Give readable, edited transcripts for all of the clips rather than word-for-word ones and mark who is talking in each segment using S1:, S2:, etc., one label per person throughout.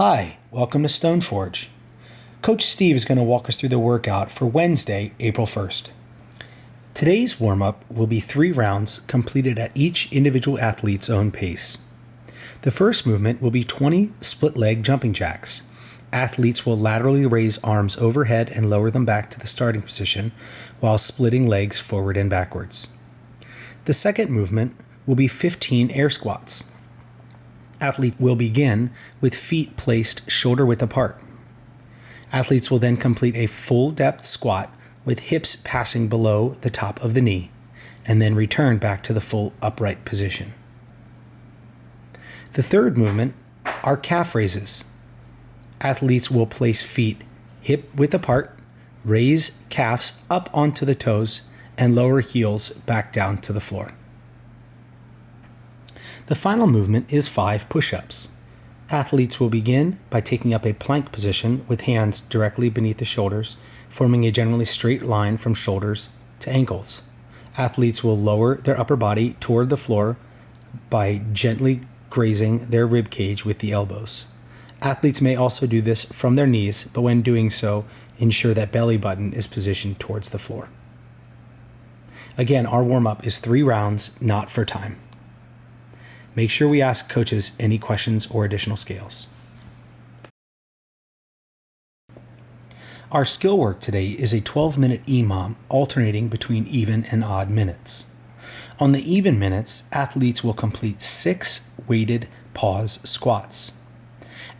S1: Hi, welcome to Stoneforge. Coach Steve is going to walk us through the workout for Wednesday, April 1st. Today's warm-up will be 3 rounds completed at each individual athlete's own pace. The first movement will be 20 split leg jumping jacks. Athletes will laterally raise arms overhead and lower them back to the starting position while splitting legs forward and backwards. The second movement will be 15 air squats. Athletes will begin with feet placed shoulder width apart. Athletes will then complete a full depth squat with hips passing below the top of the knee, and then return back to the full upright position. The third movement are calf raises. Athletes will place feet hip width apart, raise calves up onto the toes, and lower heels back down to the floor. The final movement is 5 push-ups. Athletes will begin by taking up a plank position with hands directly beneath the shoulders, forming a generally straight line from shoulders to ankles. Athletes will lower their upper body toward the floor by gently grazing their rib cage with the elbows. Athletes may also do this from their knees, but when doing so, ensure that belly button is positioned towards the floor. Again, our warm-up is 3 rounds, not for time. Make sure we ask coaches any questions or additional scales. Our skill work today is a 12-minute EMOM alternating between even and odd minutes. On the even minutes, athletes will complete 6 weighted pause squats.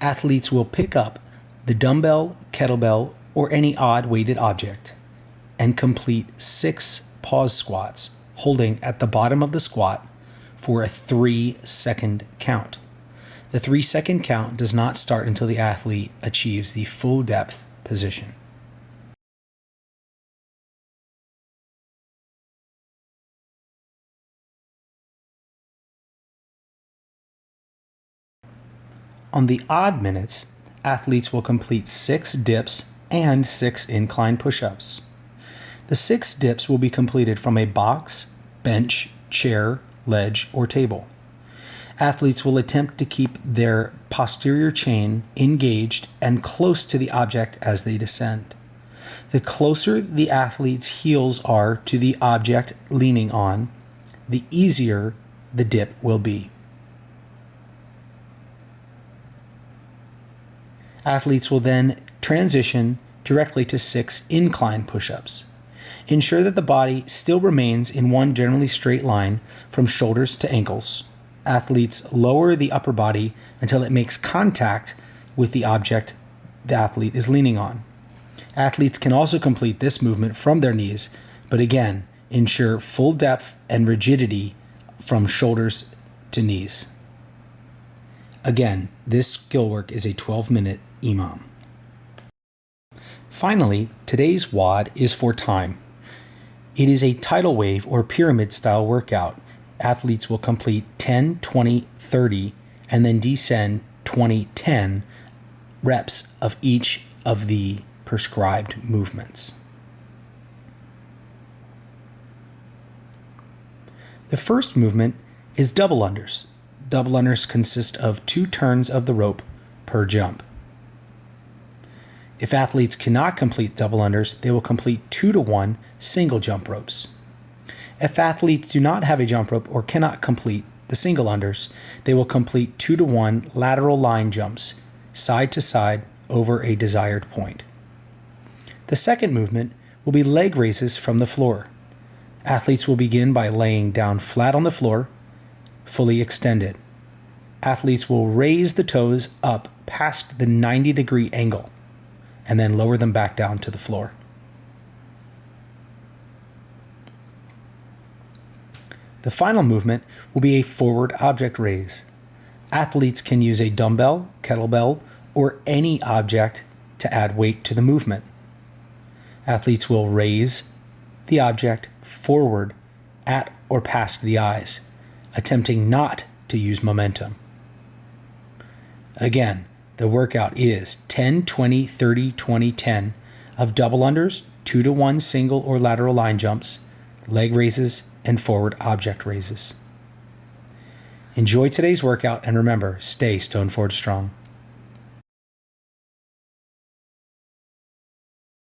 S1: Athletes will pick up the dumbbell, kettlebell, or any odd weighted object and complete 6 pause squats, holding at the bottom of the squat for a 3-second count. The 3-second count does not start until the athlete achieves the full depth position. On the odd minutes, athletes will complete 6 dips and 6 incline push-ups. The 6 dips will be completed from a box, bench, chair, ledge, or table. Athletes will attempt to keep their posterior chain engaged and close to the object as they descend. The closer the athlete's heels are to the object leaning on, the easier the dip will be. Athletes will then transition directly to 6 incline push-ups. Ensure that the body still remains in one generally straight line from shoulders to ankles. Athletes lower the upper body until it makes contact with the object the athlete is leaning on. Athletes can also complete this movement from their knees, but again, ensure full depth and rigidity from shoulders to knees. Again, this skill work is a 12-minute EMOM. Finally, today's WOD is for time. It is a tidal wave or pyramid style workout. Athletes will complete 10, 20, 30, and then descend 20, 10 reps of each of the prescribed movements. The first movement is double unders. Double unders consist of 2 turns of the rope per jump. If athletes cannot complete double unders, they will complete 2-to-1 single jump ropes. If athletes do not have a jump rope or cannot complete the single unders, they will complete 2-to-1 lateral line jumps, side to side over a desired point. The second movement will be leg raises from the floor. Athletes will begin by laying down flat on the floor, fully extended. Athletes will raise the toes up past the 90-degree angle and then lower them back down to the floor. The final movement will be a forward object raise. Athletes can use a dumbbell, kettlebell, or any object to add weight to the movement. Athletes will raise the object forward at or past the eyes, attempting not to use momentum. Again, the workout is 10, 20, 30, 20, 10 of double unders, 2-to-1 single or lateral line jumps, leg raises, and forward object raises. Enjoy today's workout, and remember, stay Stoneforge strong.